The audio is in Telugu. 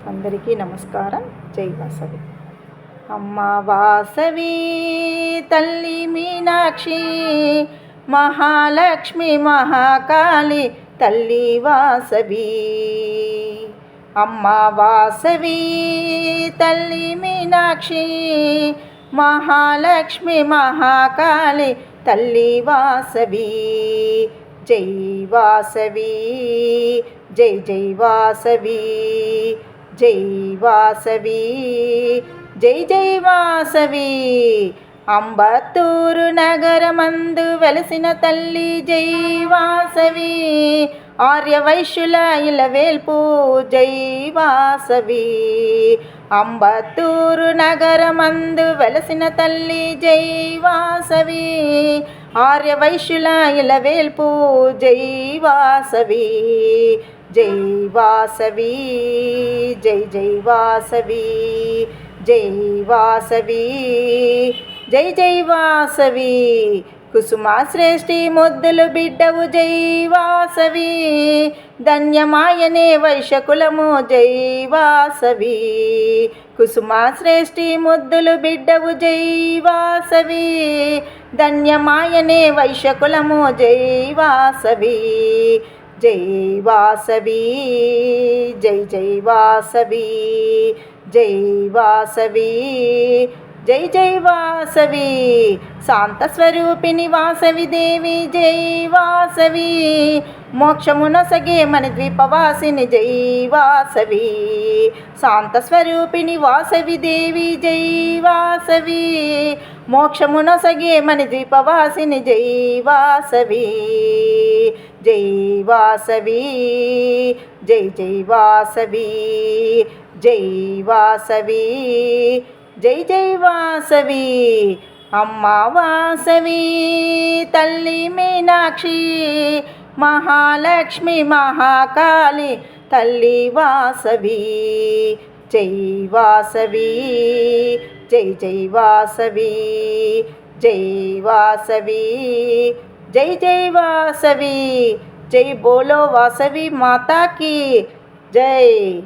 అందరికీ నమస్కారం. జై వాసవి. అమ్మ వాసవి తల్లి మీనాక్షి, మహాలక్ష్మి మహాకాళి తల్లి వాసవి. అమ్మ వాసవి తల్లి మీనాక్షి, మహాలక్ష్మి మహాకాళి తల్లి వాసవి. జై వాసవి, జై జై వాసవి, జై వాసవి, జై జై వాసవి. అంబత్తూరు నగరమందు వెలసిన తల్లి జై వాసవి. ఆర్యవైశ్యుల ఇలవేల్పు జై వాసవి. అంబత్తూరు నగరమందు వెలసిన తల్లి జై వాసవి. ఆర్యవైశ్యుల ఇలవేల్పు జై వాసవి. జై వాసవి, జై జై వాసవి, జై వాసవి, జై జై వాసవి. కుసుమాశ్రేష్ఠి ముద్దులు బిడ్డవు జై వాసవి. ధన్యమాయనే వైశ్యకులము జై వాసవి. కుసుమాశ్రేష్ఠి ముద్దులు బిడ్డవు జై వాసవి. ధన్యమాయనే వైశ్యకులము జై వాసవి. జై వాసవి, జై జై వాసవి, జై వాసవి, జై జై వాసవి. శాంతస్వరూపిణి వాసవి దేవి జై వాసవి. మోక్షమునొసగే మణిద్వీపవాసిని జై వాసవి. శాంతస్వరూపిణి వాసవి దేవి జై వాసవి. మోక్షమునొసగే మణిద్వీపవాసిని జై వాసవి. జై వాసవి, జై జై వాసవి, జై వాసవి, జై జై వాసవి. అమ్మ వాసవి తల్లి మీనాక్షి, మహాలక్ష్మి మహాకాళి తల్లి వాసవి. జై వాసవి, జై జై వాసవి, జై వాసవి, జై జై వాసవి. జై బోలో వాసవి మాతా की जय.